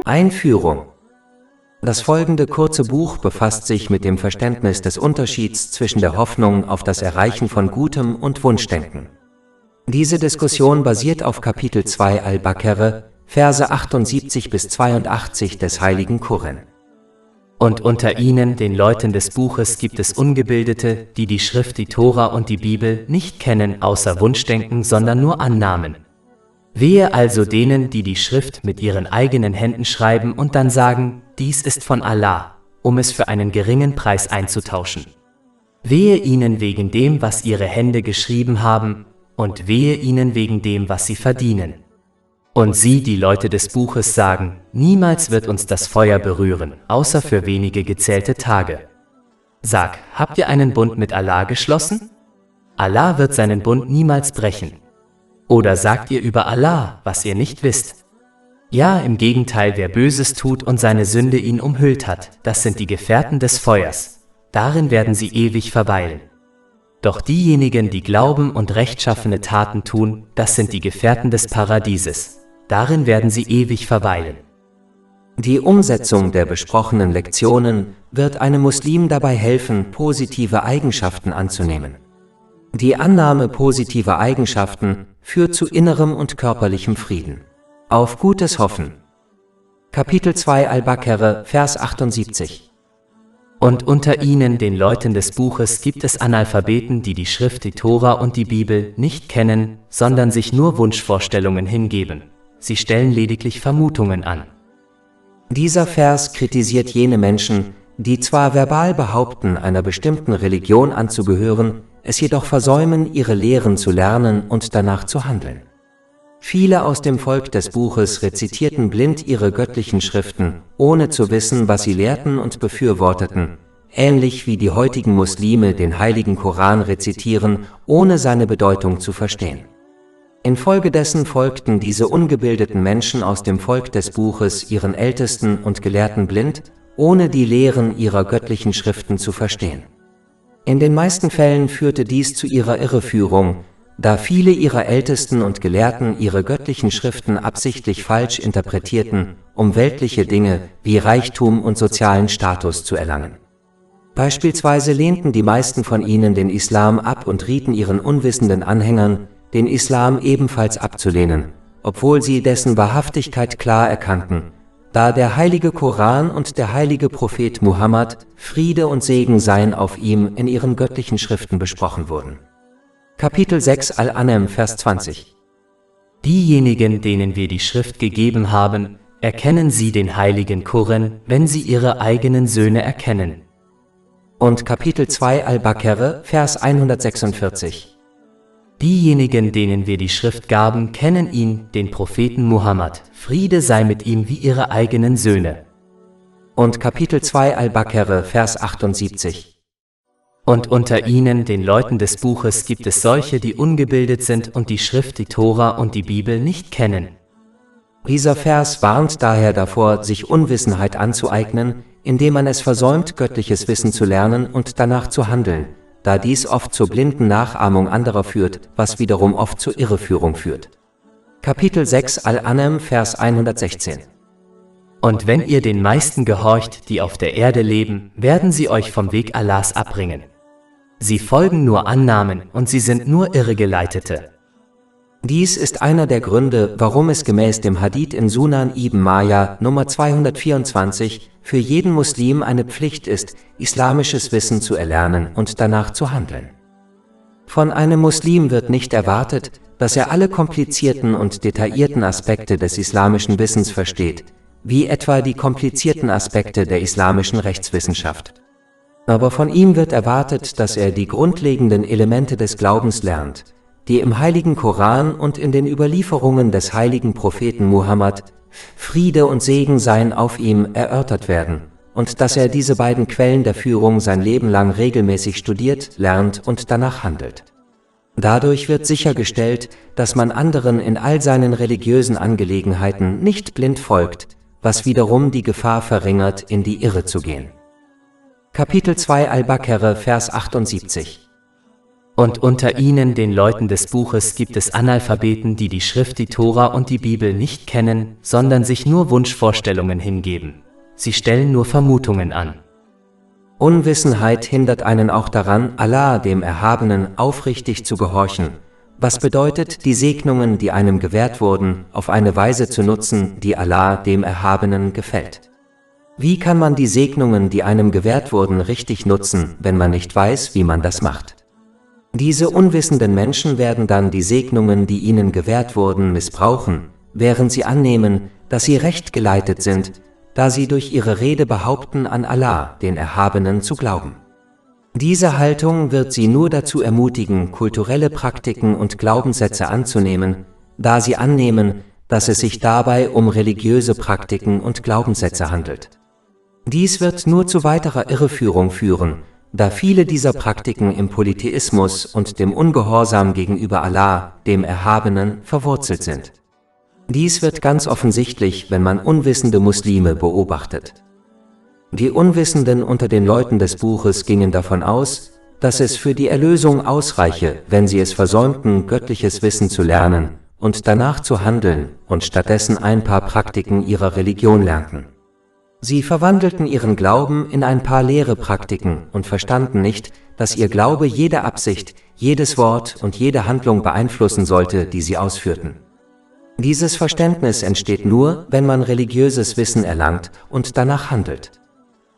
Einführung. Das folgende kurze Buch befasst sich mit dem Verständnis des Unterschieds zwischen der Hoffnung auf das Erreichen von Gutem und Wunschdenken. Diese Diskussion basiert auf Kapitel 2 Al-Baqarah, Verse 78 bis 82 des Heiligen Koran. Und unter ihnen, den Leuten des Buches, gibt es Ungebildete, die die Schrift, die Tora und die Bibel nicht kennen, außer Wunschdenken, sondern nur Annahmen. Wehe also denen, die die Schrift mit ihren eigenen Händen schreiben und dann sagen, dies ist von Allah, um es für einen geringen Preis einzutauschen. Wehe ihnen wegen dem, was ihre Hände geschrieben haben, und wehe ihnen wegen dem, was sie verdienen. Und sie, die Leute des Buches, sagen, niemals wird uns das Feuer berühren, außer für wenige gezählte Tage. Sag, habt ihr einen Bund mit Allah geschlossen? Allah wird seinen Bund niemals brechen. Oder sagt ihr über Allah, was ihr nicht wisst? Ja, im Gegenteil, wer Böses tut und seine Sünde ihn umhüllt hat, das sind die Gefährten des Feuers. Darin werden sie ewig verweilen. Doch diejenigen, die glauben und rechtschaffene Taten tun, das sind die Gefährten des Paradieses. Darin werden sie ewig verweilen. Die Umsetzung der besprochenen Lektionen wird einem Muslim dabei helfen, positive Eigenschaften anzunehmen. Die Annahme positiver Eigenschaften führt zu innerem und körperlichem Frieden. Auf gutes Hoffen. Kapitel 2 Al-Baqarah, Vers 78. Und unter ihnen, den Leuten des Buches, gibt es Analphabeten, die die Schrift, die Tora und die Bibel nicht kennen, sondern sich nur Wunschvorstellungen hingeben. Sie stellen lediglich Vermutungen an. Dieser Vers kritisiert jene Menschen, die zwar verbal behaupten, einer bestimmten Religion anzugehören, es jedoch versäumen, ihre Lehren zu lernen und danach zu handeln. Viele aus dem Volk des Buches rezitierten blind ihre göttlichen Schriften, ohne zu wissen, was sie lehrten und befürworteten, ähnlich wie die heutigen Muslime den heiligen Koran rezitieren, ohne seine Bedeutung zu verstehen. Infolgedessen folgten diese ungebildeten Menschen aus dem Volk des Buches ihren Ältesten und Gelehrten blind, ohne die Lehren ihrer göttlichen Schriften zu verstehen. In den meisten Fällen führte dies zu ihrer Irreführung, da viele ihrer Ältesten und Gelehrten ihre göttlichen Schriften absichtlich falsch interpretierten, um weltliche Dinge wie Reichtum und sozialen Status zu erlangen. Beispielsweise lehnten die meisten von ihnen den Islam ab und rieten ihren unwissenden Anhängern, den Islam ebenfalls abzulehnen, obwohl sie dessen Wahrhaftigkeit klar erkannten, da der heilige Koran und der heilige Prophet Muhammad, Friede und Segen seien auf ihm, in ihren göttlichen Schriften besprochen wurden. Kapitel 6 Al-An'am, Vers 20. Diejenigen, denen wir die Schrift gegeben haben, erkennen sie den heiligen Koran, wenn sie ihre eigenen Söhne erkennen. Und Kapitel 2 Al-Baqarah, Vers 146. Diejenigen, denen wir die Schrift gaben, kennen ihn, den Propheten Muhammad, Friede sei mit ihm, wie ihre eigenen Söhne. Und Kapitel 2 Al-Baqarah, Vers 78. Und unter ihnen, den Leuten des Buches, gibt es solche, die ungebildet sind und die Schrift, die Tora und die Bibel nicht kennen. Dieser Vers warnt daher davor, sich Unwissenheit anzueignen, indem man es versäumt, göttliches Wissen zu lernen und danach zu handeln, da dies oft zur blinden Nachahmung anderer führt, was wiederum oft zur Irreführung führt. Kapitel 6 Al-An'am, Vers 116. Und wenn ihr den meisten gehorcht, die auf der Erde leben, werden sie euch vom Weg Allahs abbringen. Sie folgen nur Annahmen und sie sind nur Irregeleitete. Dies ist einer der Gründe, warum es gemäß dem Hadith in Sunan ibn Majah Nummer 224 für jeden Muslim eine Pflicht ist, islamisches Wissen zu erlernen und danach zu handeln. Von einem Muslim wird nicht erwartet, dass er alle komplizierten und detaillierten Aspekte des islamischen Wissens versteht, wie etwa die komplizierten Aspekte der islamischen Rechtswissenschaft. Aber von ihm wird erwartet, dass er die grundlegenden Elemente des Glaubens lernt, die im heiligen Koran und in den Überlieferungen des heiligen Propheten Muhammad, Friede und Segen seien auf ihm, erörtert werden, und dass er diese beiden Quellen der Führung sein Leben lang regelmäßig studiert, lernt und danach handelt. Dadurch wird sichergestellt, dass man anderen in all seinen religiösen Angelegenheiten nicht blind folgt, was wiederum die Gefahr verringert, in die Irre zu gehen. Kapitel 2 Al-Baqarah, Vers 78. Und unter ihnen, den Leuten des Buches, gibt es Analphabeten, die die Schrift, die Tora und die Bibel nicht kennen, sondern sich nur Wunschvorstellungen hingeben. Sie stellen nur Vermutungen an. Unwissenheit hindert einen auch daran, Allah, dem Erhabenen, aufrichtig zu gehorchen, was bedeutet, die Segnungen, die einem gewährt wurden, auf eine Weise zu nutzen, die Allah, dem Erhabenen, gefällt. Wie kann man die Segnungen, die einem gewährt wurden, richtig nutzen, wenn man nicht weiß, wie man das macht? Diese unwissenden Menschen werden dann die Segnungen, die ihnen gewährt wurden, missbrauchen, während sie annehmen, dass sie recht geleitet sind, da sie durch ihre Rede behaupten, an Allah, den Erhabenen, zu glauben. Diese Haltung wird sie nur dazu ermutigen, kulturelle Praktiken und Glaubenssätze anzunehmen, da sie annehmen, dass es sich dabei um religiöse Praktiken und Glaubenssätze handelt. Dies wird nur zu weiterer Irreführung führen, da viele dieser Praktiken im Polytheismus und dem Ungehorsam gegenüber Allah, dem Erhabenen, verwurzelt sind. Dies wird ganz offensichtlich, wenn man unwissende Muslime beobachtet. Die Unwissenden unter den Leuten des Buches gingen davon aus, dass es für die Erlösung ausreiche, wenn sie es versäumten, göttliches Wissen zu lernen und danach zu handeln und stattdessen ein paar Praktiken ihrer Religion lernten. Sie verwandelten ihren Glauben in ein paar leere Praktiken und verstanden nicht, dass ihr Glaube jede Absicht, jedes Wort und jede Handlung beeinflussen sollte, die sie ausführten. Dieses Verständnis entsteht nur, wenn man religiöses Wissen erlangt und danach handelt.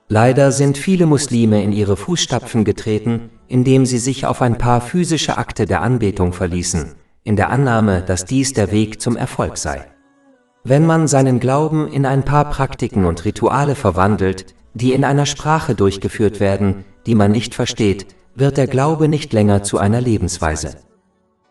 Leider sind viele Muslime in ihre Fußstapfen getreten, indem sie sich auf ein paar physische Akte der Anbetung verließen, in der Annahme, dass dies der Weg zum Erfolg sei. Wenn man seinen Glauben in ein paar Praktiken und Rituale verwandelt, die in einer Sprache durchgeführt werden, die man nicht versteht, wird der Glaube nicht länger zu einer Lebensweise.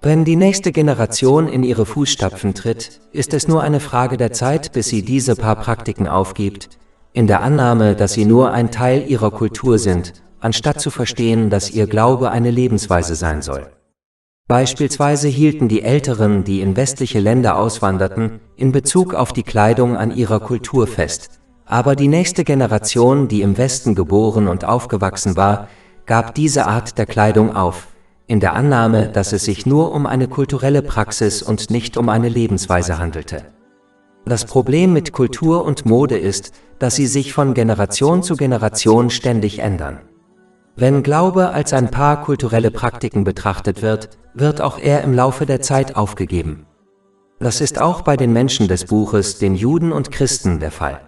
Wenn die nächste Generation in ihre Fußstapfen tritt, ist es nur eine Frage der Zeit, bis sie diese paar Praktiken aufgibt, in der Annahme, dass sie nur ein Teil ihrer Kultur sind, anstatt zu verstehen, dass ihr Glaube eine Lebensweise sein soll. Beispielsweise hielten die Älteren, die in westliche Länder auswanderten, in Bezug auf die Kleidung an ihrer Kultur fest, aber die nächste Generation, die im Westen geboren und aufgewachsen war, gab diese Art der Kleidung auf, in der Annahme, dass es sich nur um eine kulturelle Praxis und nicht um eine Lebensweise handelte. Das Problem mit Kultur und Mode ist, dass sie sich von Generation zu Generation ständig ändern. Wenn Glaube als ein paar kulturelle Praktiken betrachtet wird, wird auch er im Laufe der Zeit aufgegeben. Das ist auch bei den Menschen des Buches, den Juden und Christen, der Fall.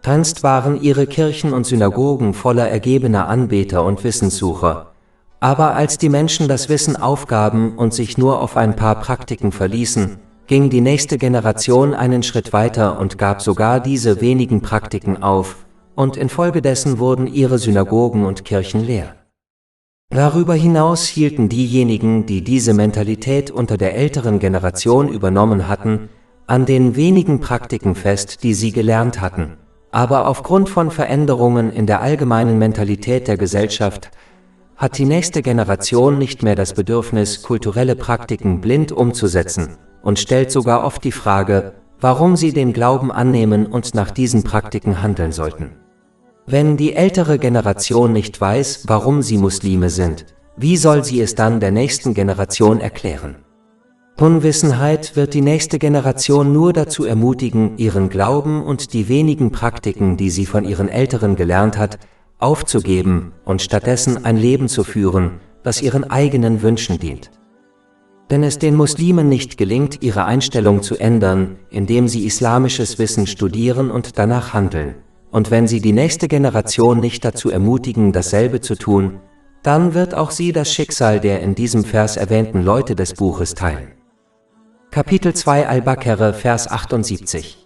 Einst waren ihre Kirchen und Synagogen voller ergebener Anbeter und Wissenssucher. Aber als die Menschen das Wissen aufgaben und sich nur auf ein paar Praktiken verließen, ging die nächste Generation einen Schritt weiter und gab sogar diese wenigen Praktiken auf, und infolgedessen wurden ihre Synagogen und Kirchen leer. Darüber hinaus hielten diejenigen, die diese Mentalität unter der älteren Generation übernommen hatten, an den wenigen Praktiken fest, die sie gelernt hatten. Aber aufgrund von Veränderungen in der allgemeinen Mentalität der Gesellschaft hat die nächste Generation nicht mehr das Bedürfnis, kulturelle Praktiken blind umzusetzen und stellt sogar oft die Frage, warum sie den Glauben annehmen und nach diesen Praktiken handeln sollten. Wenn die ältere Generation nicht weiß, warum sie Muslime sind, wie soll sie es dann der nächsten Generation erklären? Unwissenheit wird die nächste Generation nur dazu ermutigen, ihren Glauben und die wenigen Praktiken, die sie von ihren Älteren gelernt hat, aufzugeben und stattdessen ein Leben zu führen, das ihren eigenen Wünschen dient. Wenn es den Muslimen nicht gelingt, ihre Einstellung zu ändern, indem sie islamisches Wissen studieren und danach handeln, und wenn sie die nächste Generation nicht dazu ermutigen, dasselbe zu tun, dann wird auch sie das Schicksal der in diesem Vers erwähnten Leute des Buches teilen. Kapitel 2 Al-Baqarah, Vers 78.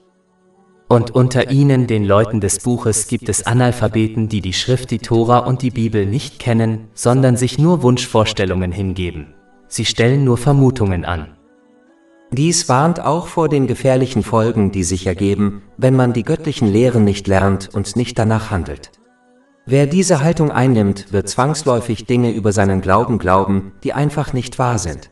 Und unter ihnen, den Leuten des Buches, gibt es Analphabeten, die die Schrift, die Tora und die Bibel nicht kennen, sondern sich nur Wunschvorstellungen hingeben. Sie stellen nur Vermutungen an. Dies warnt auch vor den gefährlichen Folgen, die sich ergeben, wenn man die göttlichen Lehren nicht lernt und nicht danach handelt. Wer diese Haltung einnimmt, wird zwangsläufig Dinge über seinen Glauben glauben, die einfach nicht wahr sind.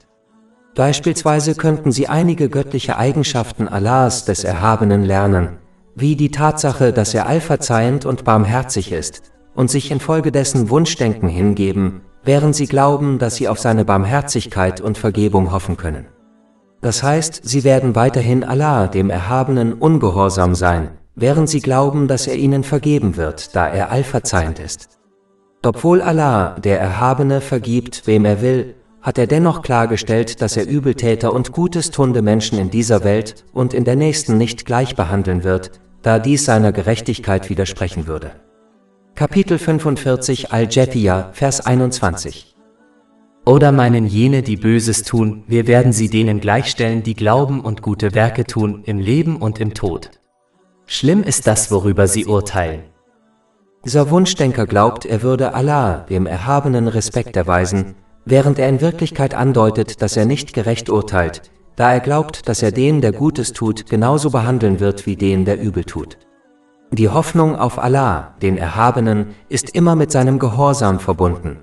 Beispielsweise könnten sie einige göttliche Eigenschaften Allahs, des Erhabenen, lernen, wie die Tatsache, dass er allverzeihend und barmherzig ist, und sich infolgedessen Wunschdenken hingeben, während sie glauben, dass sie auf seine Barmherzigkeit und Vergebung hoffen können. Das heißt, sie werden weiterhin Allah, dem Erhabenen, ungehorsam sein, während sie glauben, dass er ihnen vergeben wird, da er allverzeihend ist. Obwohl Allah, der Erhabene, vergibt, wem er will, hat er dennoch klargestellt, dass er Übeltäter und Gutes tuende Menschen in dieser Welt und in der nächsten nicht gleich behandeln wird, da dies seiner Gerechtigkeit widersprechen würde. Kapitel 45 Al-Jathiyah, Vers 21. Oder meinen jene, die Böses tun, wir werden sie denen gleichstellen, die glauben und gute Werke tun, im Leben und im Tod. Schlimm ist das, worüber sie urteilen. Dieser Wunschdenker glaubt, er würde Allah, dem Erhabenen, Respekt erweisen, während er in Wirklichkeit andeutet, dass er nicht gerecht urteilt, da er glaubt, dass er den, der Gutes tut, genauso behandeln wird wie den, der übel tut. Die Hoffnung auf Allah, den Erhabenen, ist immer mit seinem Gehorsam verbunden.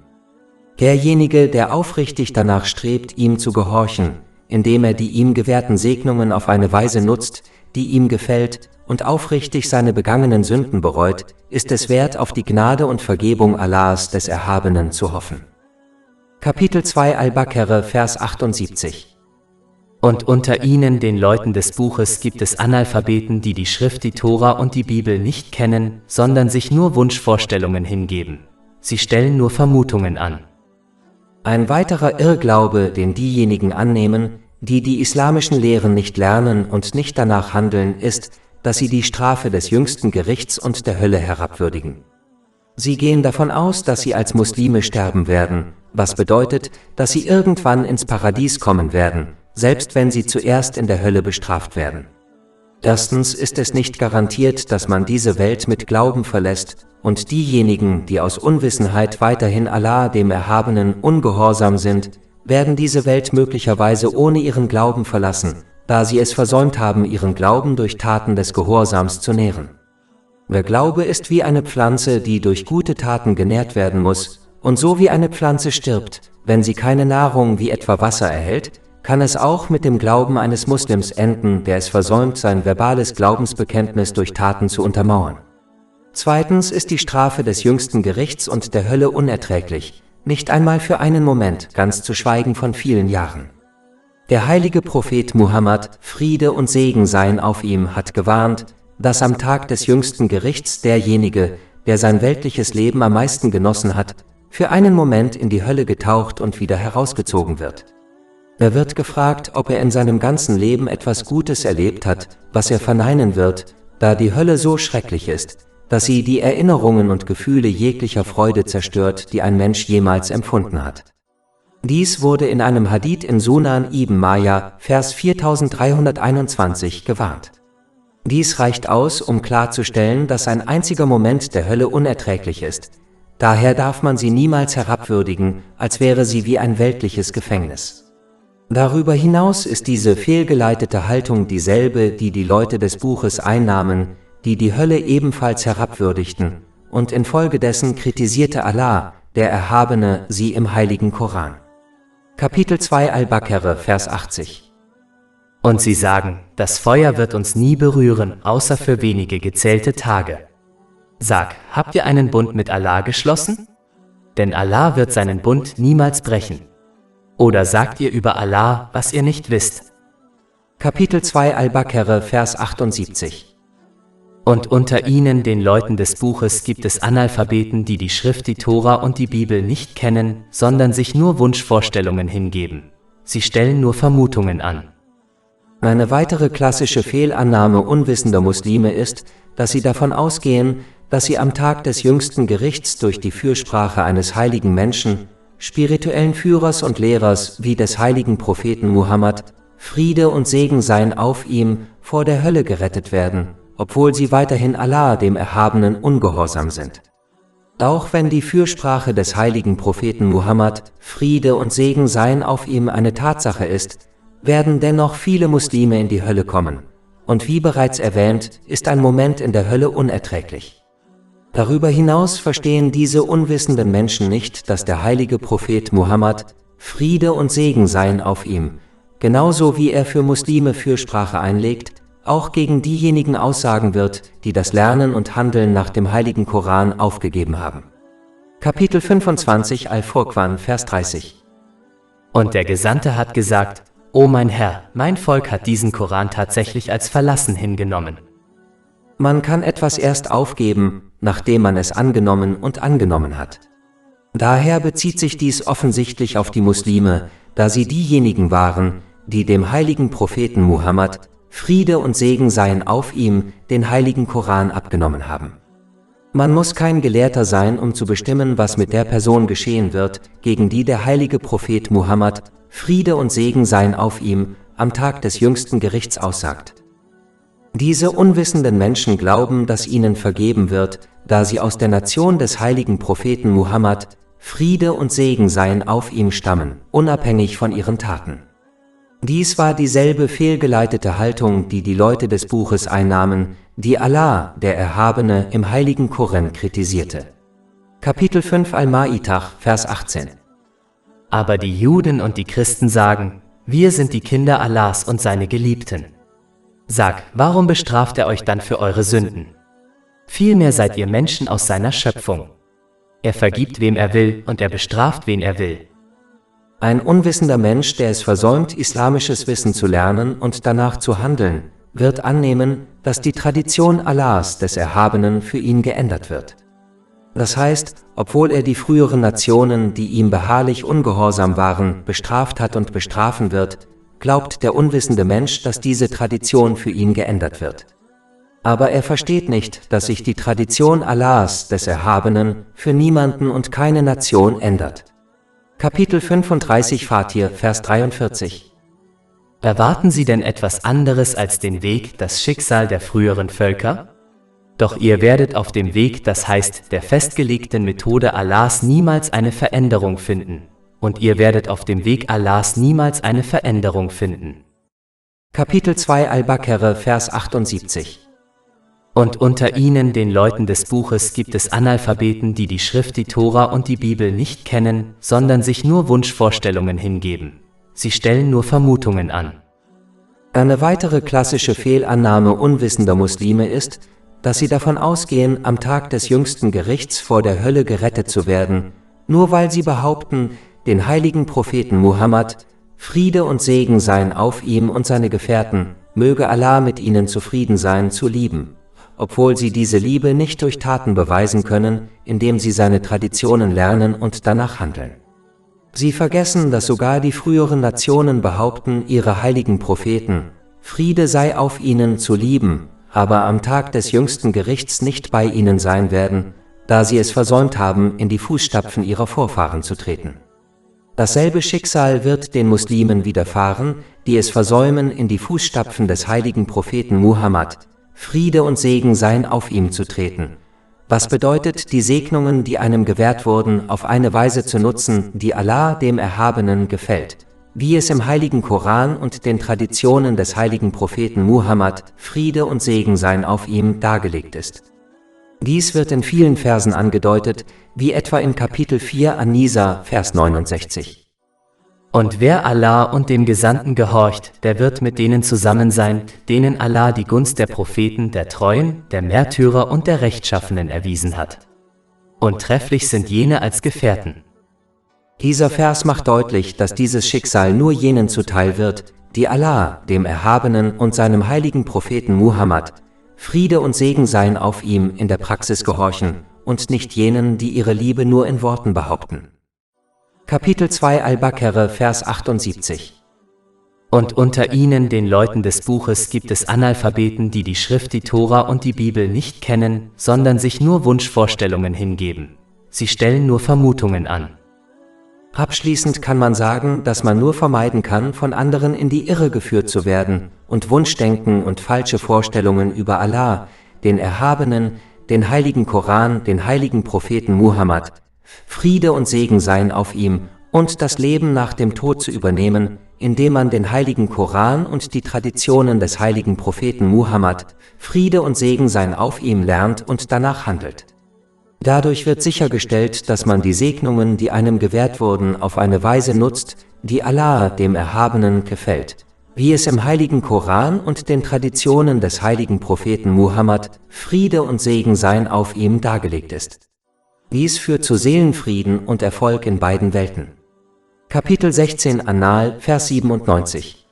Derjenige, der aufrichtig danach strebt, ihm zu gehorchen, indem er die ihm gewährten Segnungen auf eine Weise nutzt, die ihm gefällt, und aufrichtig seine begangenen Sünden bereut, ist es wert, auf die Gnade und Vergebung Allahs, des Erhabenen, zu hoffen. Kapitel 2 Al-Baqarah, Vers 78. Und unter ihnen, den Leuten des Buches, gibt es Analphabeten, die die Schrift, die Tora und die Bibel nicht kennen, sondern sich nur Wunschvorstellungen hingeben. Sie stellen nur Vermutungen an. Ein weiterer Irrglaube, den diejenigen annehmen, die die islamischen Lehren nicht lernen und nicht danach handeln, ist, dass sie die Strafe des jüngsten Gerichts und der Hölle herabwürdigen. Sie gehen davon aus, dass sie als Muslime sterben werden, was bedeutet, dass sie irgendwann ins Paradies kommen werden, selbst wenn sie zuerst in der Hölle bestraft werden. Erstens ist es nicht garantiert, dass man diese Welt mit Glauben verlässt, und diejenigen, die aus Unwissenheit weiterhin Allah, dem Erhabenen, ungehorsam sind, werden diese Welt möglicherweise ohne ihren Glauben verlassen, da sie es versäumt haben, ihren Glauben durch Taten des Gehorsams zu nähren. Der Glaube ist wie eine Pflanze, die durch gute Taten genährt werden muss, und so wie eine Pflanze stirbt, wenn sie keine Nahrung wie etwa Wasser erhält, kann es auch mit dem Glauben eines Muslims enden, der es versäumt, sein verbales Glaubensbekenntnis durch Taten zu untermauern. Zweitens ist die Strafe des jüngsten Gerichts und der Hölle unerträglich, nicht einmal für einen Moment, ganz zu schweigen von vielen Jahren. Der heilige Prophet Muhammad, Friede und Segen seien auf ihm, hat gewarnt, dass am Tag des jüngsten Gerichts derjenige, der sein weltliches Leben am meisten genossen hat, für einen Moment in die Hölle getaucht und wieder herausgezogen wird. Er wird gefragt, ob er in seinem ganzen Leben etwas Gutes erlebt hat, was er verneinen wird, da die Hölle so schrecklich ist, dass sie die Erinnerungen und Gefühle jeglicher Freude zerstört, die ein Mensch jemals empfunden hat. Dies wurde in einem Hadith in Sunan ibn Majah, Vers 4321 gewarnt. Dies reicht aus, um klarzustellen, dass ein einziger Moment der Hölle unerträglich ist. Daher darf man sie niemals herabwürdigen, als wäre sie wie ein weltliches Gefängnis. Darüber hinaus ist diese fehlgeleitete Haltung dieselbe, die die Leute des Buches einnahmen, die die Hölle ebenfalls herabwürdigten, und infolgedessen kritisierte Allah, der Erhabene, sie im heiligen Koran. Kapitel 2 Al-Baqarah, Vers 80. Und sie sagen, das Feuer wird uns nie berühren, außer für wenige gezählte Tage. Sag, habt ihr einen Bund mit Allah geschlossen? Denn Allah wird seinen Bund niemals brechen. Oder sagt ihr über Allah, was ihr nicht wisst? Kapitel 2 Al-Baqarah, Vers 78. Und unter ihnen, den Leuten des Buches, gibt es Analphabeten, die die Schrift, die Tora und die Bibel nicht kennen, sondern sich nur Wunschvorstellungen hingeben. Sie stellen nur Vermutungen an. Eine weitere klassische Fehlannahme unwissender Muslime ist, dass sie davon ausgehen, dass sie am Tag des jüngsten Gerichts durch die Fürsprache eines heiligen Menschen, spirituellen Führers und Lehrers wie des heiligen Propheten Muhammad, Friede und Segen seien auf ihm, vor der Hölle gerettet werden, obwohl sie weiterhin Allah, dem Erhabenen, ungehorsam sind. Auch wenn die Fürsprache des heiligen Propheten Muhammad, Friede und Segen seien auf ihm, eine Tatsache ist, werden dennoch viele Muslime in die Hölle kommen. Und wie bereits erwähnt, ist ein Moment in der Hölle unerträglich. Darüber hinaus verstehen diese unwissenden Menschen nicht, dass der heilige Prophet Muhammad, Friede und Segen seien auf ihm, genauso wie er für Muslime Fürsprache einlegt, auch gegen diejenigen aussagen wird, die das Lernen und Handeln nach dem heiligen Koran aufgegeben haben. Kapitel 25 Al-Furqan, Vers 30. Und der Gesandte hat gesagt: O mein Herr, mein Volk hat diesen Koran tatsächlich als verlassen hingenommen. Man kann etwas erst aufgeben, nachdem man es angenommen und angenommen hat. Daher bezieht sich dies offensichtlich auf die Muslime, da sie diejenigen waren, die dem heiligen Propheten Muhammad, Friede und Segen seien auf ihm, den heiligen Koran abgenommen haben. Man muss kein Gelehrter sein, um zu bestimmen, was mit der Person geschehen wird, gegen die der heilige Prophet Muhammad, Friede und Segen seien auf ihm, am Tag des jüngsten Gerichts aussagt. Diese unwissenden Menschen glauben, dass ihnen vergeben wird, da sie aus der Nation des heiligen Propheten Muhammad, Friede und Segen seien auf ihm stammen, unabhängig von ihren Taten. Dies war dieselbe fehlgeleitete Haltung, die die Leute des Buches einnahmen, die Allah, der Erhabene, im heiligen Koran kritisierte. Kapitel 5 Al-Ma'idah, Vers 18. Aber die Juden und die Christen sagen: Wir sind die Kinder Allahs und seine Geliebten. Sag, warum bestraft er euch dann für eure Sünden? Vielmehr seid ihr Menschen aus seiner Schöpfung. Er vergibt, wem er will, und er bestraft, wen er will. Ein unwissender Mensch, der es versäumt, islamisches Wissen zu lernen und danach zu handeln, wird annehmen, dass die Tradition Allahs, des Erhabenen, für ihn geändert wird. Das heißt, obwohl er die früheren Nationen, die ihm beharrlich ungehorsam waren, bestraft hat und bestrafen wird, glaubt der unwissende Mensch, dass diese Tradition für ihn geändert wird. Aber er versteht nicht, dass sich die Tradition Allahs, des Erhabenen, für niemanden und keine Nation ändert. Kapitel 35 Fatir, Vers 43. Erwarten Sie denn etwas anderes als den Weg, das Schicksal der früheren Völker? Doch ihr werdet auf dem Weg, das heißt, der festgelegten Methode Allahs, niemals eine Veränderung finden. Und ihr werdet auf dem Weg Allahs niemals eine Veränderung finden. Kapitel 2 Al-Baqarah, Vers 78. Und unter ihnen, den Leuten des Buches, gibt es Analphabeten, die die Schrift, die Tora und die Bibel nicht kennen, sondern sich nur Wunschvorstellungen hingeben. Sie stellen nur Vermutungen an. Eine weitere klassische Fehlannahme unwissender Muslime ist, dass sie davon ausgehen, am Tag des jüngsten Gerichts vor der Hölle gerettet zu werden, nur weil sie behaupten, den heiligen Propheten Muhammad, Friede und Segen seien auf ihm und seine Gefährten, möge Allah mit ihnen zufrieden sein, zu lieben, obwohl sie diese Liebe nicht durch Taten beweisen können, indem sie seine Traditionen lernen und danach handeln. Sie vergessen, dass sogar die früheren Nationen behaupten, ihre heiligen Propheten, Friede sei auf ihnen, zu lieben, aber am Tag des jüngsten Gerichts nicht bei ihnen sein werden, da sie es versäumt haben, in die Fußstapfen ihrer Vorfahren zu treten. Dasselbe Schicksal wird den Muslimen widerfahren, die es versäumen, in die Fußstapfen des heiligen Propheten Muhammad, Friede und Segen seien auf ihm, zu treten. Was bedeutet, die Segnungen, die einem gewährt wurden, auf eine Weise zu nutzen, die Allah, dem Erhabenen, gefällt, wie es im heiligen Koran und den Traditionen des heiligen Propheten Muhammad, Friede und Segen seien auf ihm, dargelegt ist. Dies wird in vielen Versen angedeutet, wie etwa in Kapitel 4 An-Nisa, Vers 69. Und wer Allah und dem Gesandten gehorcht, der wird mit denen zusammen sein, denen Allah die Gunst der Propheten, der Treuen, der Märtyrer und der Rechtschaffenen erwiesen hat. Und trefflich sind jene als Gefährten. Dieser Vers macht deutlich, dass dieses Schicksal nur jenen zuteil wird, die Allah, dem Erhabenen und seinem heiligen Propheten Muhammad, Friede und Segen seien auf ihm, in der Praxis gehorchen, und nicht jenen, die ihre Liebe nur in Worten behaupten. Kapitel 2 Al-Baqarah, Vers 78. Und unter ihnen, den Leuten des Buches, gibt es Analphabeten, die die Schrift, die Tora und die Bibel nicht kennen, sondern sich nur Wunschvorstellungen hingeben. Sie stellen nur Vermutungen an. Abschließend kann man sagen, dass man nur vermeiden kann, von anderen in die Irre geführt zu werden und Wunschdenken und falsche Vorstellungen über Allah, den Erhabenen, den heiligen Koran, den heiligen Propheten Muhammad, Friede und Segen seien auf ihm, und das Leben nach dem Tod zu übernehmen, indem man den heiligen Koran und die Traditionen des heiligen Propheten Muhammad, Friede und Segen seien auf ihm, lernt und danach handelt. Dadurch wird sichergestellt, dass man die Segnungen, die einem gewährt wurden, auf eine Weise nutzt, die Allah, dem Erhabenen, gefällt, wie es im heiligen Koran und den Traditionen des heiligen Propheten Muhammad, Friede und Segen seien auf ihm, dargelegt ist. Dies führt zu Seelenfrieden und Erfolg in beiden Welten. Kapitel 16 Annal, Vers 97.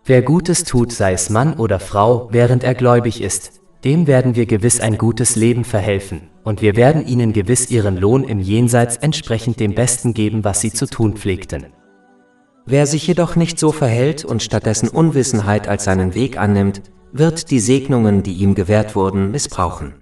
Wer Gutes tut, sei es Mann oder Frau, während er gläubig ist, dem werden wir gewiss ein gutes Leben verhelfen, und wir werden ihnen gewiss ihren Lohn im Jenseits entsprechend dem Besten geben, was sie zu tun pflegten. Wer sich jedoch nicht so verhält und stattdessen Unwissenheit als seinen Weg annimmt, wird die Segnungen, die ihm gewährt wurden, missbrauchen.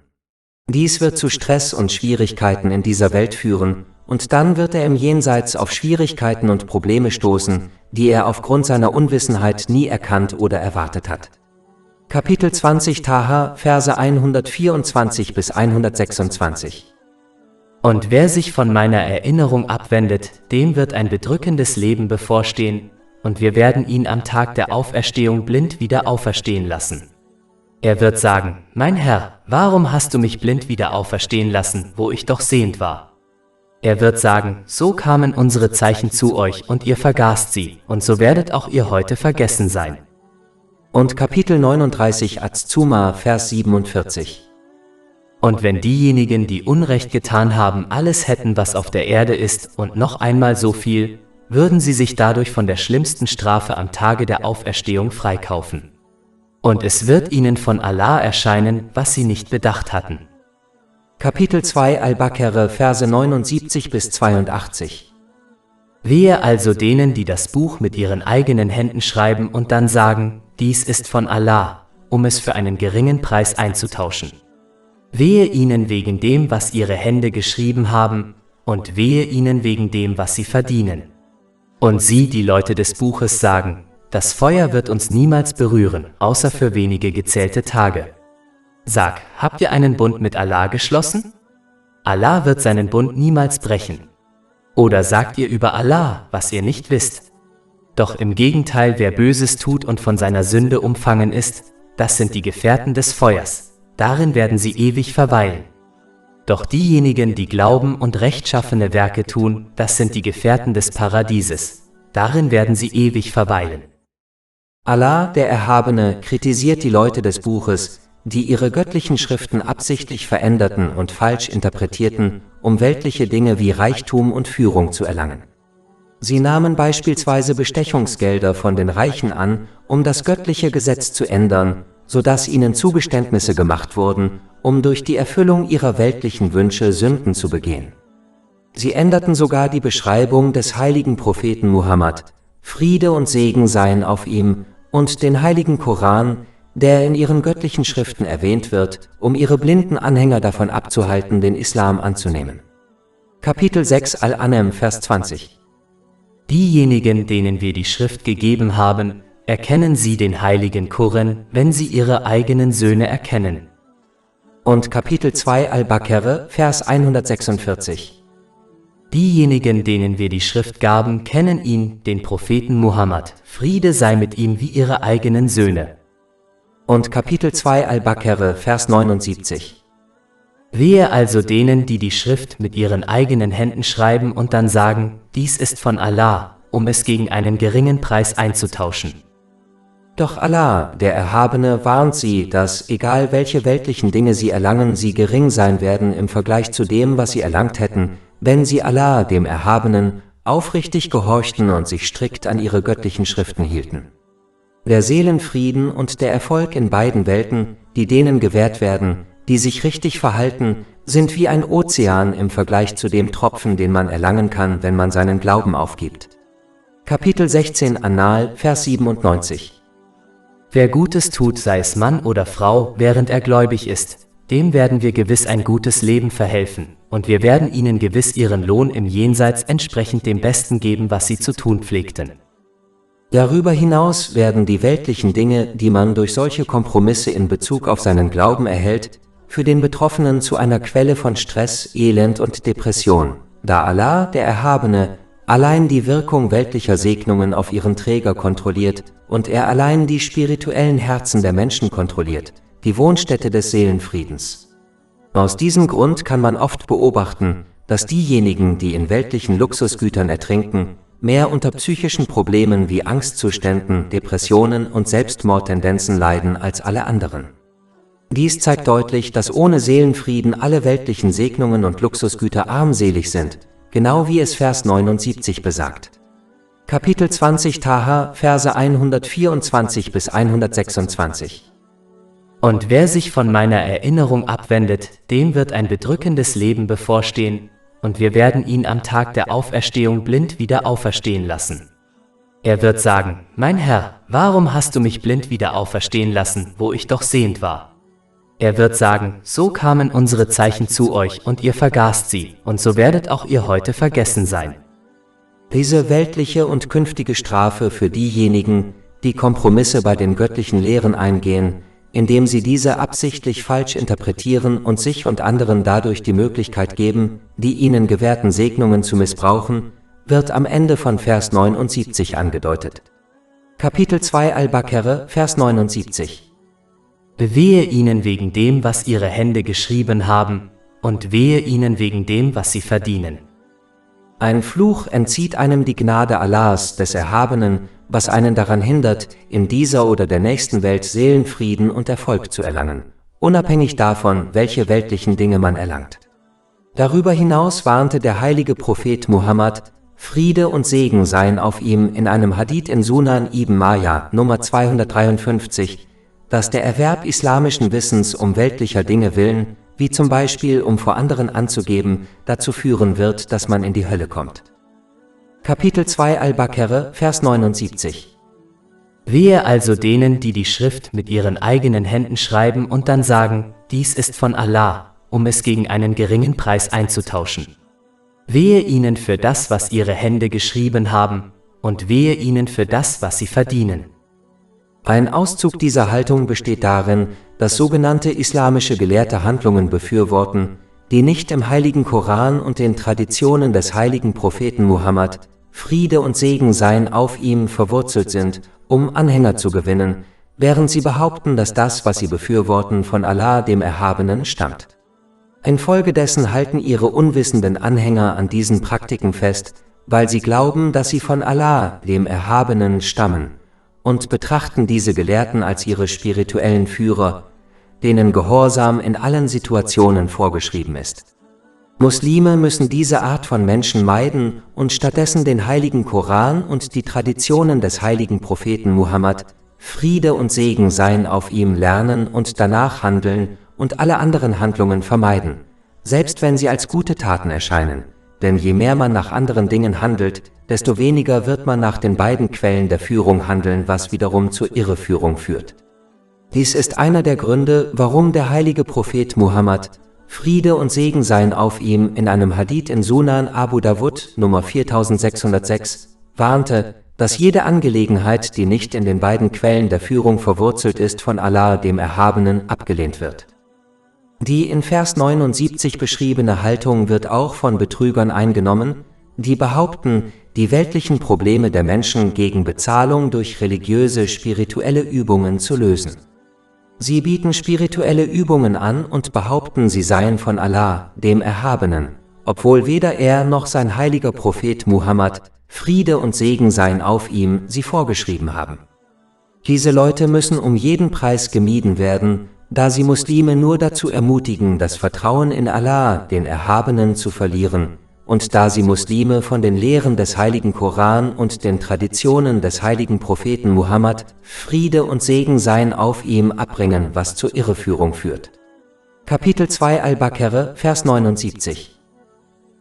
Dies wird zu Stress und Schwierigkeiten in dieser Welt führen, und dann wird er im Jenseits auf Schwierigkeiten und Probleme stoßen, die er aufgrund seiner Unwissenheit nie erkannt oder erwartet hat. Kapitel 20 Taha, Verse 124 bis 126. Und wer sich von meiner Erinnerung abwendet, dem wird ein bedrückendes Leben bevorstehen, und wir werden ihn am Tag der Auferstehung blind wieder auferstehen lassen. Er wird sagen, mein Herr, warum hast du mich blind wieder auferstehen lassen, wo ich doch sehend war? Er wird sagen, so kamen unsere Zeichen zu euch und ihr vergaßt sie, und so werdet auch ihr heute vergessen sein. Und Kapitel 39 Az-Zuma, Vers 47. Und wenn diejenigen, die Unrecht getan haben, alles hätten, was auf der Erde ist, und noch einmal so viel, würden sie sich dadurch von der schlimmsten Strafe am Tage der Auferstehung freikaufen. Und es wird ihnen von Allah erscheinen, was sie nicht bedacht hatten. Kapitel 2 Al-Baqarah, Verse 79 bis 82. Wehe also denen, die das Buch mit ihren eigenen Händen schreiben und dann sagen, dies ist von Allah, um es für einen geringen Preis einzutauschen. Wehe ihnen wegen dem, was ihre Hände geschrieben haben, und wehe ihnen wegen dem, was sie verdienen. Und sie, die Leute des Buches, sagen, das Feuer wird uns niemals berühren, außer für wenige gezählte Tage. Sag, habt ihr einen Bund mit Allah geschlossen? Allah wird seinen Bund niemals brechen. Oder sagt ihr über Allah, was ihr nicht wisst? Doch im Gegenteil, wer Böses tut und von seiner Sünde umfangen ist, das sind die Gefährten des Feuers, darin werden sie ewig verweilen. Doch diejenigen, die glauben und rechtschaffene Werke tun, das sind die Gefährten des Paradieses, darin werden sie ewig verweilen. Allah, der Erhabene, kritisiert die Leute des Buches, die ihre göttlichen Schriften absichtlich veränderten und falsch interpretierten, um weltliche Dinge wie Reichtum und Führung zu erlangen. Sie nahmen beispielsweise Bestechungsgelder von den Reichen an, um das göttliche Gesetz zu ändern, sodass ihnen Zugeständnisse gemacht wurden, um durch die Erfüllung ihrer weltlichen Wünsche Sünden zu begehen. Sie änderten sogar die Beschreibung des heiligen Propheten Muhammad, Friede und Segen seien auf ihm, und den heiligen Koran, der in ihren göttlichen Schriften erwähnt wird, um ihre blinden Anhänger davon abzuhalten, den Islam anzunehmen. Kapitel 6 Al-An'am, Vers 20. Diejenigen, denen wir die Schrift gegeben haben, erkennen sie den heiligen Koran, wenn sie ihre eigenen Söhne erkennen. Und Kapitel 2 Al-Baqarah, Vers 146. Diejenigen, denen wir die Schrift gaben, kennen ihn, den Propheten Muhammad, Friede sei mit ihm, wie ihre eigenen Söhne. Und Kapitel 2 Al-Baqarah, Vers 79. Wehe also denen, die die Schrift mit ihren eigenen Händen schreiben und dann sagen, dies ist von Allah, um es gegen einen geringen Preis einzutauschen. Doch Allah, der Erhabene, warnt sie, dass, egal welche weltlichen Dinge sie erlangen, sie gering sein werden im Vergleich zu dem, was sie erlangt hätten, wenn sie Allah, dem Erhabenen, aufrichtig gehorchten und sich strikt an ihre göttlichen Schriften hielten. Der Seelenfrieden und der Erfolg in beiden Welten, die denen gewährt werden, die sich richtig verhalten, sind wie ein Ozean im Vergleich zu dem Tropfen, den man erlangen kann, wenn man seinen Glauben aufgibt. Kapitel 16 Annal, Vers 97. Wer Gutes tut, sei es Mann oder Frau, während er gläubig ist, dem werden wir gewiss ein gutes Leben verhelfen, und wir werden ihnen gewiss ihren Lohn im Jenseits entsprechend dem Besten geben, was sie zu tun pflegten. Darüber hinaus werden die weltlichen Dinge, die man durch solche Kompromisse in Bezug auf seinen Glauben erhält, für den Betroffenen zu einer Quelle von Stress, Elend und Depression, da Allah, der Erhabene, allein die Wirkung weltlicher Segnungen auf ihren Träger kontrolliert und er allein die spirituellen Herzen der Menschen kontrolliert, die Wohnstätte des Seelenfriedens. Aus diesem Grund kann man oft beobachten, dass diejenigen, die in weltlichen Luxusgütern ertrinken, mehr unter psychischen Problemen wie Angstzuständen, Depressionen und Selbstmordtendenzen leiden als alle anderen. Dies zeigt deutlich, dass ohne Seelenfrieden alle weltlichen Segnungen und Luxusgüter armselig sind, genau wie es Vers 79 besagt. Kapitel 20 Taha, Verse 124 bis 126. Und wer sich von meiner Erinnerung abwendet, dem wird ein bedrückendes Leben bevorstehen, und wir werden ihn am Tag der Auferstehung blind wieder auferstehen lassen. Er wird sagen, mein Herr, warum hast du mich blind wieder auferstehen lassen, wo ich doch sehend war? Er wird sagen, so kamen unsere Zeichen zu euch und ihr vergaßt sie, und so werdet auch ihr heute vergessen sein. Diese weltliche und künftige Strafe für diejenigen, die Kompromisse bei den göttlichen Lehren eingehen, indem sie diese absichtlich falsch interpretieren und sich und anderen dadurch die Möglichkeit geben, die ihnen gewährten Segnungen zu missbrauchen, wird am Ende von Vers 79 angedeutet. Kapitel 2 Al-Baqarah, Vers 79. Wehe ihnen wegen dem, was ihre Hände geschrieben haben, und wehe ihnen wegen dem, was sie verdienen. Ein Fluch entzieht einem die Gnade Allahs, des Erhabenen, was einen daran hindert, in dieser oder der nächsten Welt Seelenfrieden und Erfolg zu erlangen, unabhängig davon, welche weltlichen Dinge man erlangt. Darüber hinaus warnte der heilige Prophet Muhammad, Friede und Segen seien auf ihm, in einem Hadith in Sunan ibn Majah, Nummer 253, dass der Erwerb islamischen Wissens um weltlicher Dinge willen, wie zum Beispiel um vor anderen anzugeben, dazu führen wird, dass man in die Hölle kommt. Kapitel 2 Al-Baqarah, Vers 79. Wehe also denen, die die Schrift mit ihren eigenen Händen schreiben und dann sagen, dies ist von Allah, um es gegen einen geringen Preis einzutauschen. Wehe ihnen für das, was ihre Hände geschrieben haben, und wehe ihnen für das, was sie verdienen. Ein Auszug dieser Haltung besteht darin, dass sogenannte islamische Gelehrte Handlungen befürworten, die nicht im heiligen Koran und den Traditionen des heiligen Propheten Muhammad, Friede und Segen seien auf ihm, verwurzelt sind, um Anhänger zu gewinnen, während sie behaupten, dass das, was sie befürworten, von Allah dem Erhabenen stammt. Infolgedessen halten ihre unwissenden Anhänger an diesen Praktiken fest, weil sie glauben, dass sie von Allah, dem Erhabenen, stammen, und betrachten diese Gelehrten als ihre spirituellen Führer, denen Gehorsam in allen Situationen vorgeschrieben ist. Muslime müssen diese Art von Menschen meiden und stattdessen den heiligen Koran und die Traditionen des heiligen Propheten Muhammad, Friede und Segen seien auf ihm, lernen und danach handeln und alle anderen Handlungen vermeiden, selbst wenn sie als gute Taten erscheinen. Denn je mehr man nach anderen Dingen handelt, desto weniger wird man nach den beiden Quellen der Führung handeln, was wiederum zur Irreführung führt. Dies ist einer der Gründe, warum der heilige Prophet Muhammad, Friede und Segen seien auf ihm, in einem Hadith in Sunan Abu Dawud, Nummer 4606, warnte, dass jede Angelegenheit, die nicht in den beiden Quellen der Führung verwurzelt ist, von Allah dem Erhabenen abgelehnt wird. Die in Vers 79 beschriebene Haltung wird auch von Betrügern eingenommen, die behaupten, die weltlichen Probleme der Menschen gegen Bezahlung durch religiöse, spirituelle Übungen zu lösen. Sie bieten spirituelle Übungen an und behaupten, sie seien von Allah, dem Erhabenen, obwohl weder er noch sein heiliger Prophet Muhammad, Friede und Segen seien auf ihm, sie vorgeschrieben haben. Diese Leute müssen um jeden Preis gemieden werden, da sie Muslime nur dazu ermutigen, das Vertrauen in Allah, den Erhabenen, zu verlieren, und da sie Muslime von den Lehren des heiligen Koran und den Traditionen des heiligen Propheten Muhammad, Friede und Segen seien auf ihm, abbringen, was zur Irreführung führt. Kapitel 2 Al-Baqarah, Vers 79.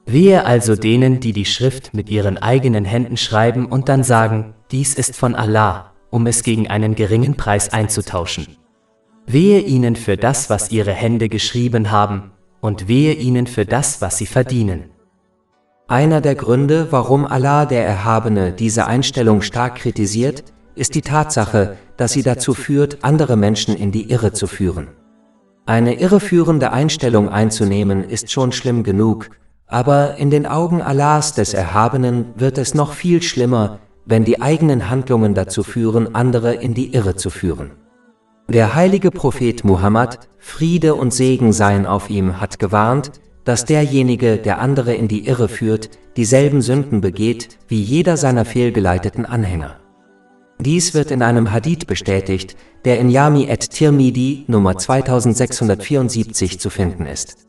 Wehe also denen, die die Schrift mit ihren eigenen Händen schreiben und dann sagen, dies ist von Allah, um es gegen einen geringen Preis einzutauschen. Wehe ihnen für das, was ihre Hände geschrieben haben, und wehe ihnen für das, was sie verdienen. Einer der Gründe, warum Allah der Erhabene diese Einstellung stark kritisiert, ist die Tatsache, dass sie dazu führt, andere Menschen in die Irre zu führen. Eine irreführende Einstellung einzunehmen ist schon schlimm genug, aber in den Augen Allahs des Erhabenen wird es noch viel schlimmer, wenn die eigenen Handlungen dazu führen, andere in die Irre zu führen. Der heilige Prophet Muhammad, Friede und Segen seien auf ihm, hat gewarnt, dass derjenige, der andere in die Irre führt, dieselben Sünden begeht wie jeder seiner fehlgeleiteten Anhänger. Dies wird in einem Hadith bestätigt, der in Jami at-Tirmidhi Nummer 2674 zu finden ist.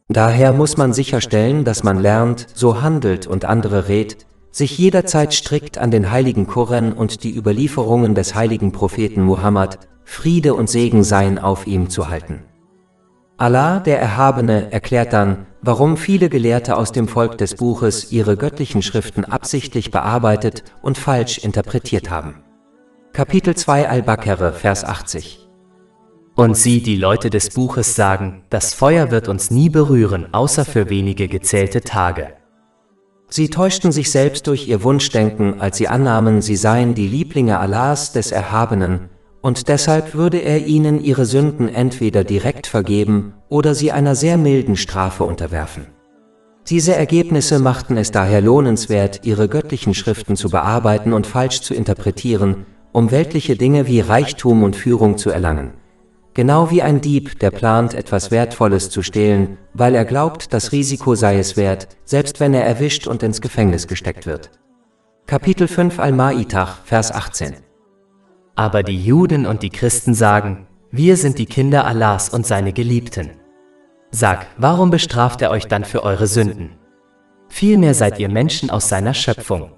Daher muss man sicherstellen, dass man lernt, so handelt und andere rät, sich jederzeit strikt an den heiligen Koran und die Überlieferungen des heiligen Propheten Muhammad, Friede und Segen seien auf ihm, zu halten. Allah, der Erhabene, erklärt dann, warum viele Gelehrte aus dem Volk des Buches ihre göttlichen Schriften absichtlich bearbeitet und falsch interpretiert haben. Kapitel 2 Al-Baqarah, Vers 80. Und sie, die Leute des Buches, sagen, das Feuer wird uns nie berühren, außer für wenige gezählte Tage. Sie täuschten sich selbst durch ihr Wunschdenken, als sie annahmen, sie seien die Lieblinge Allahs, des Erhabenen, und deshalb würde er ihnen ihre Sünden entweder direkt vergeben oder sie einer sehr milden Strafe unterwerfen. Diese Ergebnisse machten es daher lohnenswert, ihre göttlichen Schriften zu bearbeiten und falsch zu interpretieren, um weltliche Dinge wie Reichtum und Führung zu erlangen. Genau wie ein Dieb, der plant, etwas Wertvolles zu stehlen, weil er glaubt, das Risiko sei es wert, selbst wenn er erwischt und ins Gefängnis gesteckt wird. Kapitel 5 Al-Ma'idah, Vers 18. Aber die Juden und die Christen sagen, wir sind die Kinder Allahs und seine Geliebten. Sag, warum bestraft er euch dann für eure Sünden? Vielmehr seid ihr Menschen aus seiner Schöpfung.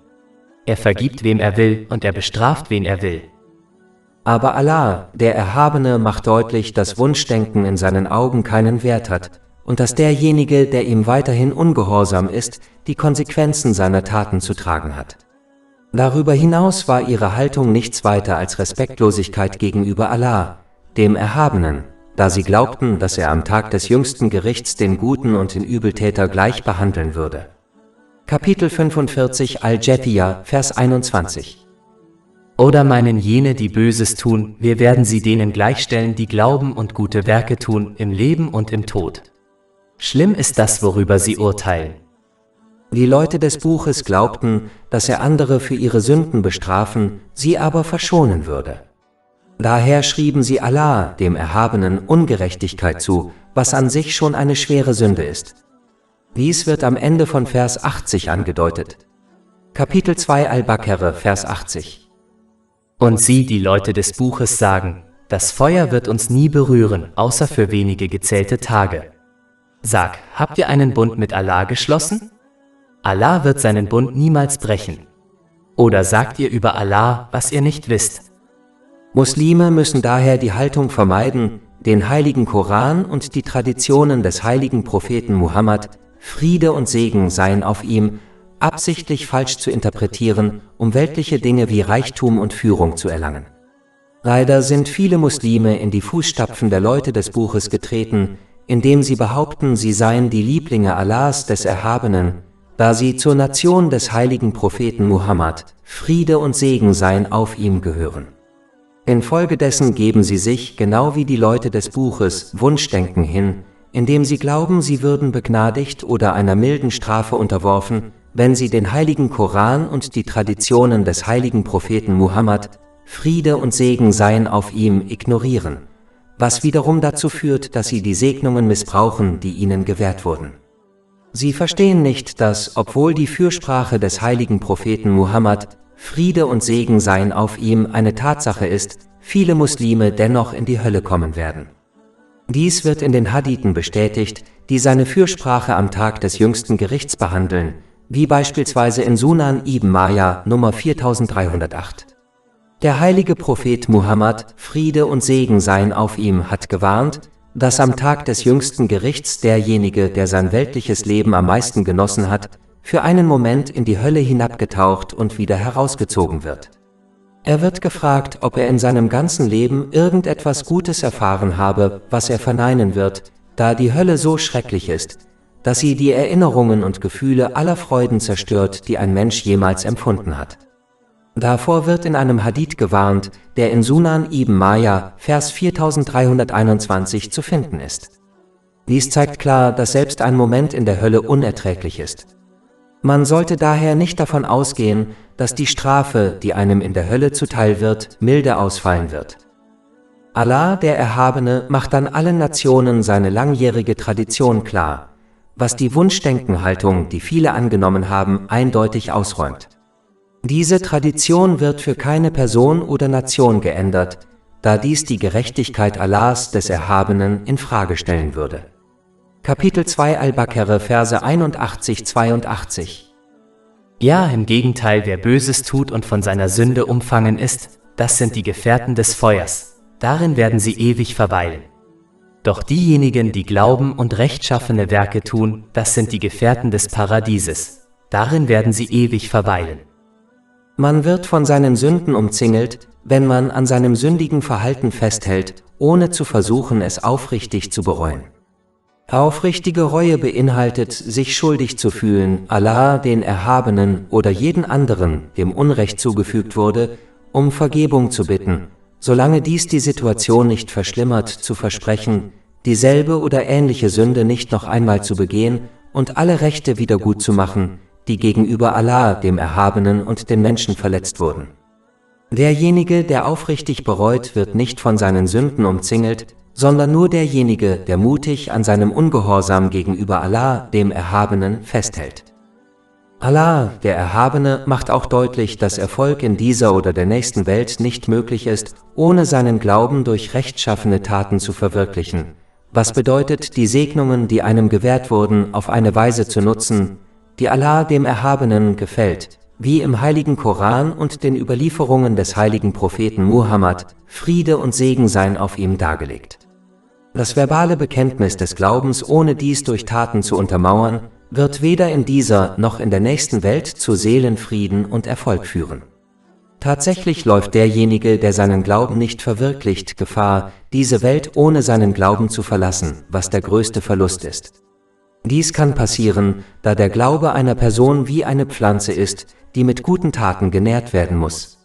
Er vergibt, wem er will, und er bestraft, wen er will. Aber Allah, der Erhabene, macht deutlich, dass Wunschdenken in seinen Augen keinen Wert hat und dass derjenige, der ihm weiterhin ungehorsam ist, die Konsequenzen seiner Taten zu tragen hat. Darüber hinaus war ihre Haltung nichts weiter als Respektlosigkeit gegenüber Allah, dem Erhabenen, da sie glaubten, dass er am Tag des jüngsten Gerichts den Guten und den Übeltäter gleich behandeln würde. Kapitel 45 Al-Jathiyah, Vers 21. Oder meinen jene, die Böses tun, wir werden sie denen gleichstellen, die glauben und gute Werke tun, im Leben und im Tod. Schlimm ist das, worüber sie urteilen. Die Leute des Buches glaubten, dass er andere für ihre Sünden bestrafen, sie aber verschonen würde. Daher schrieben sie Allah, dem Erhabenen, Ungerechtigkeit zu, was an sich schon eine schwere Sünde ist. Dies wird am Ende von Vers 80 angedeutet. Kapitel 2 Al-Baqarah, Vers 80. Und sie, die Leute des Buches, sagen, das Feuer wird uns nie berühren, außer für wenige gezählte Tage. Sag, habt ihr einen Bund mit Allah geschlossen? Allah wird seinen Bund niemals brechen. Oder sagt ihr über Allah, was ihr nicht wisst? Muslime müssen daher die Haltung vermeiden, den heiligen Koran und die Traditionen des heiligen Propheten Muhammad, Friede und Segen seien auf ihm, absichtlich falsch zu interpretieren, um weltliche Dinge wie Reichtum und Führung zu erlangen. Leider sind viele Muslime in die Fußstapfen der Leute des Buches getreten, indem sie behaupten, sie seien die Lieblinge Allahs, des Erhabenen, da sie zur Nation des heiligen Propheten Muhammad, Friede und Segen seien auf ihm, gehören. Infolgedessen geben sie sich, genau wie die Leute des Buches, Wunschdenken hin, indem sie glauben, sie würden begnadigt oder einer milden Strafe unterworfen, wenn sie den heiligen Koran und die Traditionen des heiligen Propheten Muhammad, Friede und Segen seien auf ihm, ignorieren, was wiederum dazu führt, dass sie die Segnungen missbrauchen, die ihnen gewährt wurden. Sie verstehen nicht, dass, obwohl die Fürsprache des heiligen Propheten Muhammad, Friede und Segen seien auf ihm, eine Tatsache ist, viele Muslime dennoch in die Hölle kommen werden. Dies wird in den Hadithen bestätigt, die seine Fürsprache am Tag des jüngsten Gerichts behandeln, wie beispielsweise in Sunan ibn Majah Nummer 4308. Der heilige Prophet Muhammad, Friede und Segen seien auf ihm, hat gewarnt, dass am Tag des jüngsten Gerichts derjenige, der sein weltliches Leben am meisten genossen hat, für einen Moment in die Hölle hinabgetaucht und wieder herausgezogen wird. Er wird gefragt, ob er in seinem ganzen Leben irgendetwas Gutes erfahren habe, was er verneinen wird, da die Hölle so schrecklich ist, dass sie die Erinnerungen und Gefühle aller Freuden zerstört, die ein Mensch jemals empfunden hat. Davor wird in einem Hadith gewarnt, der in Sunan ibn Majah, Vers 4321 zu finden ist. Dies zeigt klar, dass selbst ein Moment in der Hölle unerträglich ist. Man sollte daher nicht davon ausgehen, dass die Strafe, die einem in der Hölle zuteil wird, milde ausfallen wird. Allah, der Erhabene, macht dann allen Nationen seine langjährige Tradition klar, was die Wunschdenkenhaltung, die viele angenommen haben, eindeutig ausräumt. Diese Tradition wird für keine Person oder Nation geändert, da dies die Gerechtigkeit Allahs des Erhabenen in Frage stellen würde. Kapitel 2 Al-Baqarah, Verse 81-82. Ja, im Gegenteil, wer Böses tut und von seiner Sünde umfangen ist, das sind die Gefährten des Feuers, darin werden sie ewig verweilen. Doch diejenigen, die glauben und rechtschaffene Werke tun, das sind die Gefährten des Paradieses, darin werden sie ewig verweilen. Man wird von seinen Sünden umzingelt, wenn man an seinem sündigen Verhalten festhält, ohne zu versuchen, es aufrichtig zu bereuen. Aufrichtige Reue beinhaltet, sich schuldig zu fühlen, Allah, den Erhabenen oder jeden anderen, dem Unrecht zugefügt wurde, um Vergebung zu bitten, solange dies die Situation nicht verschlimmert, zu versprechen, dieselbe oder ähnliche Sünde nicht noch einmal zu begehen und alle Rechte wieder gut zu machen, die gegenüber Allah, dem Erhabenen und den Menschen verletzt wurden. Derjenige, der aufrichtig bereut, wird nicht von seinen Sünden umzingelt, sondern nur derjenige, der mutig an seinem Ungehorsam gegenüber Allah, dem Erhabenen, festhält. Allah, der Erhabene, macht auch deutlich, dass Erfolg in dieser oder der nächsten Welt nicht möglich ist, ohne seinen Glauben durch rechtschaffene Taten zu verwirklichen, was bedeutet, die Segnungen, die einem gewährt wurden, auf eine Weise zu nutzen, die Allah, dem Erhabenen, gefällt, wie im heiligen Koran und den Überlieferungen des heiligen Propheten Muhammad, Friede und Segen seien auf ihm dargelegt. Das verbale Bekenntnis des Glaubens, ohne dies durch Taten zu untermauern, wird weder in dieser noch in der nächsten Welt zu Seelenfrieden und Erfolg führen. Tatsächlich läuft derjenige, der seinen Glauben nicht verwirklicht, Gefahr, diese Welt ohne seinen Glauben zu verlassen, was der größte Verlust ist. Dies kann passieren, da der Glaube einer Person wie eine Pflanze ist, die mit guten Taten genährt werden muss.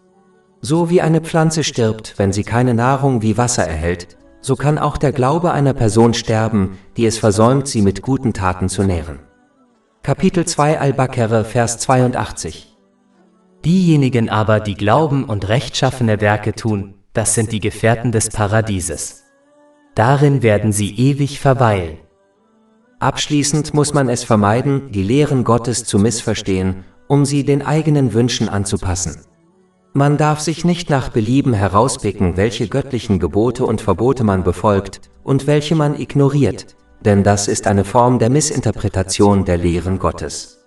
So wie eine Pflanze stirbt, wenn sie keine Nahrung wie Wasser erhält, so kann auch der Glaube einer Person sterben, die es versäumt, sie mit guten Taten zu nähren. Kapitel 2 Al-Baqarah, Vers 82. Diejenigen aber, die glauben und rechtschaffene Werke tun, das sind die Gefährten des Paradieses. Darin werden sie ewig verweilen. Abschließend muss man es vermeiden, die Lehren Gottes zu missverstehen, um sie den eigenen Wünschen anzupassen. Man darf sich nicht nach Belieben herauspicken, welche göttlichen Gebote und Verbote man befolgt und welche man ignoriert, denn das ist eine Form der Missinterpretation der Lehren Gottes.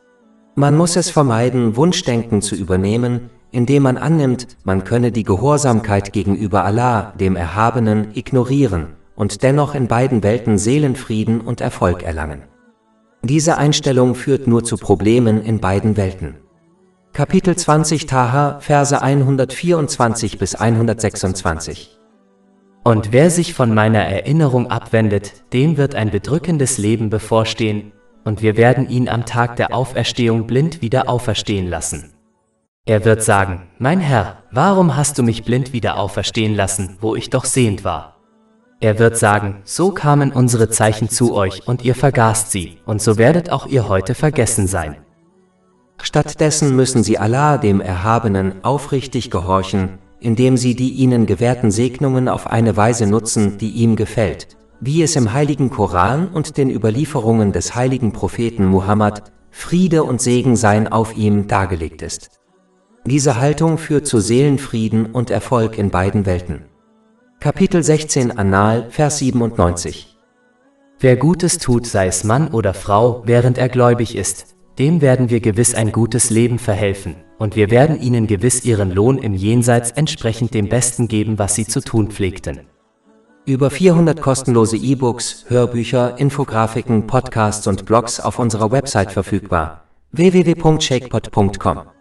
Man muss es vermeiden, Wunschdenken zu übernehmen, indem man annimmt, man könne die Gehorsamkeit gegenüber Allah, dem Erhabenen, ignorieren und dennoch in beiden Welten Seelenfrieden und Erfolg erlangen. Diese Einstellung führt nur zu Problemen in beiden Welten. Kapitel 20 Taha, Verse 124 bis 126. Und wer sich von meiner Erinnerung abwendet, dem wird ein bedrückendes Leben bevorstehen, und wir werden ihn am Tag der Auferstehung blind wieder auferstehen lassen. Er wird sagen, mein Herr, warum hast du mich blind wieder auferstehen lassen, wo ich doch sehend war? Er wird sagen, so kamen unsere Zeichen zu euch und ihr vergaßt sie, und so werdet auch ihr heute vergessen sein. Stattdessen müssen sie Allah, dem Erhabenen, aufrichtig gehorchen, indem sie die ihnen gewährten Segnungen auf eine Weise nutzen, die ihm gefällt, wie es im heiligen Koran und den Überlieferungen des heiligen Propheten Muhammad, Friede und Segen seien auf ihm, dargelegt ist. Diese Haltung führt zu Seelenfrieden und Erfolg in beiden Welten. Kapitel 16 An-Nahl, Vers 97. Wer Gutes tut, sei es Mann oder Frau, während er gläubig ist, dem werden wir gewiss ein gutes Leben verhelfen, und wir werden ihnen gewiss ihren Lohn im Jenseits entsprechend dem Besten geben, was sie zu tun pflegten. Über 400 kostenlose E-Books, Hörbücher, Infografiken, Podcasts und Blogs auf unserer Website verfügbar: www.shaykhpot.com